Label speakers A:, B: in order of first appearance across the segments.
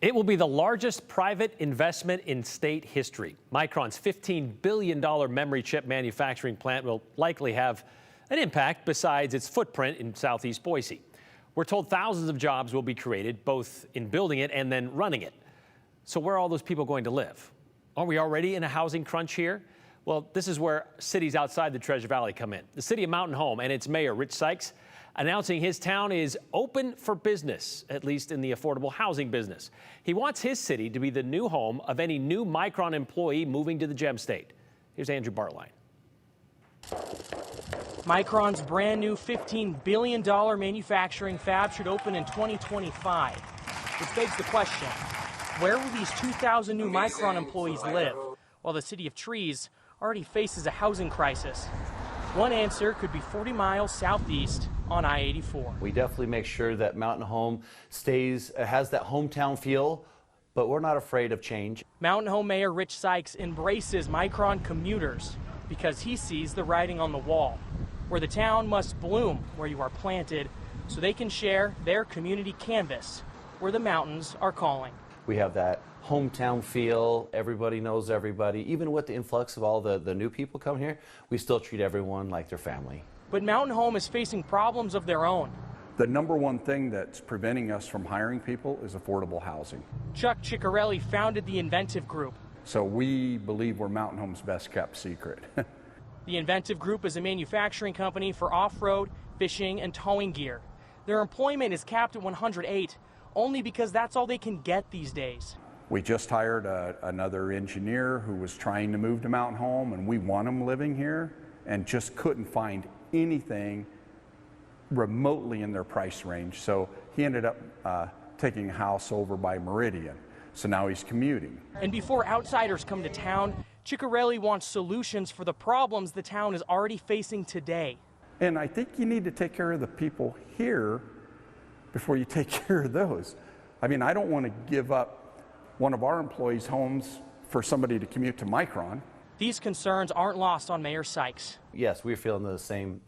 A: It will be the largest private investment in state history. Micron's $15 billion memory chip manufacturing plant will likely have an impact besides its footprint in southeast Boise. We're told thousands of jobs will be created, both in building it and then running it. So where are all those people going to live? Aren't we already in a housing crunch here? Well, this is where cities outside the Treasure Valley come in. The city of Mountain Home and its mayor, Rich Sykes, announcing his town is open for business, at least in the affordable housing business. He wants his city to be the new home of any new Micron employee moving to the Gem State. Here's Andrew Bartline.
B: Micron's brand new $15 billion manufacturing fab should open in 2025, which begs the question, where will these 2,000 new Micron employees live, while the city of Trees already faces a housing crisis? One answer could be 40 miles southeast on I-84.
C: We definitely make sure that Mountain Home has that hometown feel, but we're not afraid of change.
B: Mountain Home Mayor Rich Sykes embraces Micron commuters because he sees the writing on the wall, where the town must bloom where you are planted so they can share their community canvas where the mountains are calling.
C: We have that hometown feel, everybody knows everybody. Even with the influx of all the new people coming here, we still treat everyone like their family.
B: But Mountain Home is facing problems of their own.
D: The number one thing that's preventing us from hiring people is affordable housing.
B: Chuck Ciccarelli founded the Inventive Group.
D: So we believe we're Mountain Home's best kept secret.
B: The Inventive Group is a manufacturing company for off-road, fishing, and towing gear. Their employment is capped at 108, only because that's all they can get these days.
D: We just hired another engineer who was trying to move to Mountain Home, and we want him living here, and just couldn't find anything remotely in their price range. So he ended up taking a house over by Meridian. So now he's commuting.
B: And before outsiders come to town, Ciccarelli wants solutions for the problems the town is already facing today.
D: And I think you need to take care of the people here before you take care of those. I mean, I don't want to give up one of our employees' homes for somebody to commute to Micron.
B: These concerns aren't lost on Mayor Sykes.
C: Yes, we're feeling the same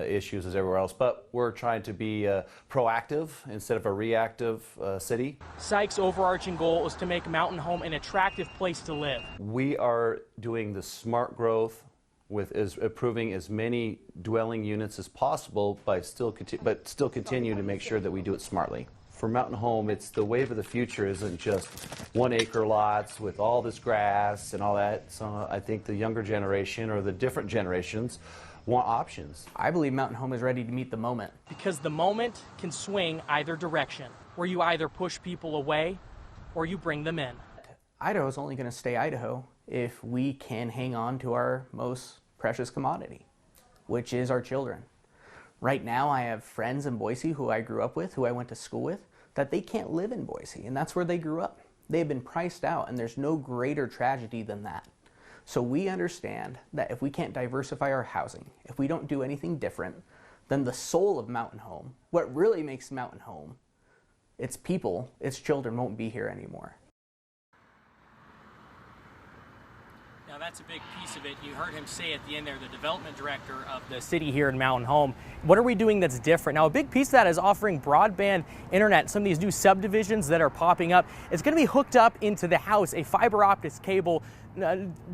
C: issues as everywhere else, but we're trying to be proactive instead of a reactive city.
B: Sykes' overarching goal is to make Mountain Home an attractive place to live.
C: We are doing the smart growth with approving as many dwelling units as possible, but still continue to make sure that we do it smartly. For Mountain Home, it's the wave of the future isn't just 1 acre lots with all this grass and all that. So I think the younger generation or the different generations want options.
E: I believe Mountain Home is ready to meet the moment.
B: Because the moment can swing either direction, where you either push people away or you bring them in.
E: Idaho is only going to stay Idaho if we can hang on to our most precious commodity, which is our children. Right now, I have friends in Boise who I grew up with, who I went to school with, that they can't live in Boise, and that's where they grew up. They've been priced out, and there's no greater tragedy than that. So we understand that if we can't diversify our housing, if we don't do anything different, then the soul of Mountain Home, what really makes Mountain Home, its people, its children won't be here anymore.
B: Now that's a big piece of it. You heard him say at the end there, the development director of the city here in Mountain Home. What are we doing that's different? Now a big piece of that is offering broadband internet. Some of these new subdivisions that are popping up, it's going to be hooked up into the house, a fiber optic cable,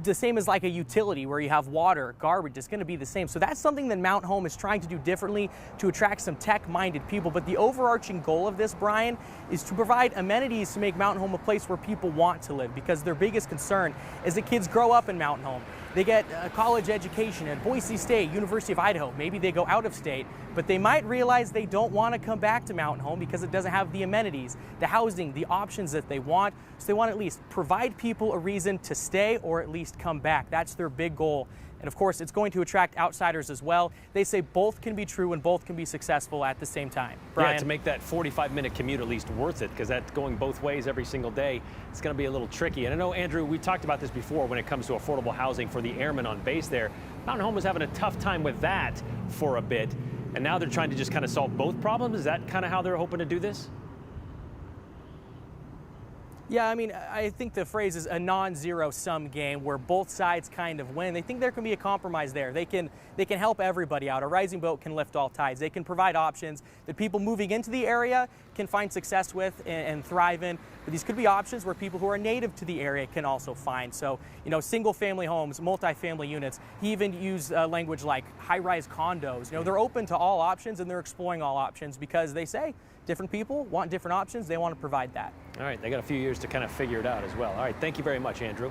B: the same as like a utility where you have water, garbage, it's going to be the same. So that's something that Mountain Home is trying to do differently to attract some tech-minded people. But the overarching goal of this, Brian, is to provide amenities to make Mountain Home a place where people want to live, because their biggest concern is that kids grow up in Mountain Home. They get a college education at Boise State, University of Idaho. Maybe they go out of state, but they might realize they don't want to come back to Mountain Home because it doesn't have the amenities, the housing, the options that they want. So they want to at least provide people a reason to stay or at least come back. That's their big goal. And of course, it's going to attract outsiders as well. They say both can be true and both can be successful at the same time. Brian?
A: Yeah, to make that 45-minute commute at least worth it, because that's going both ways every single day, it's going to be a little tricky. And I know, Andrew, we talked about this before when it comes to affordable housing for the airmen on base there. Mountain Home was having a tough time with that for a bit, and now they're trying to just kind of solve both problems. Is that kind of how they're hoping to do this?
B: Yeah, I mean, I think the phrase is a non-zero sum game where both sides kind of win. They think there can be a compromise there. They can help everybody out. A rising boat can lift all tides. They can provide options that people moving into the area can find success with and thrive in. But these could be options where people who are native to the area can also find. So, you know, single-family homes, multi-family units. He even used language like high-rise condos. You know, they're open to all options and they're exploring all options because they say different people want different options. They want to provide that.
A: All right, they got a few years to kind of figure it out as well. All right, thank you very much, Andrew.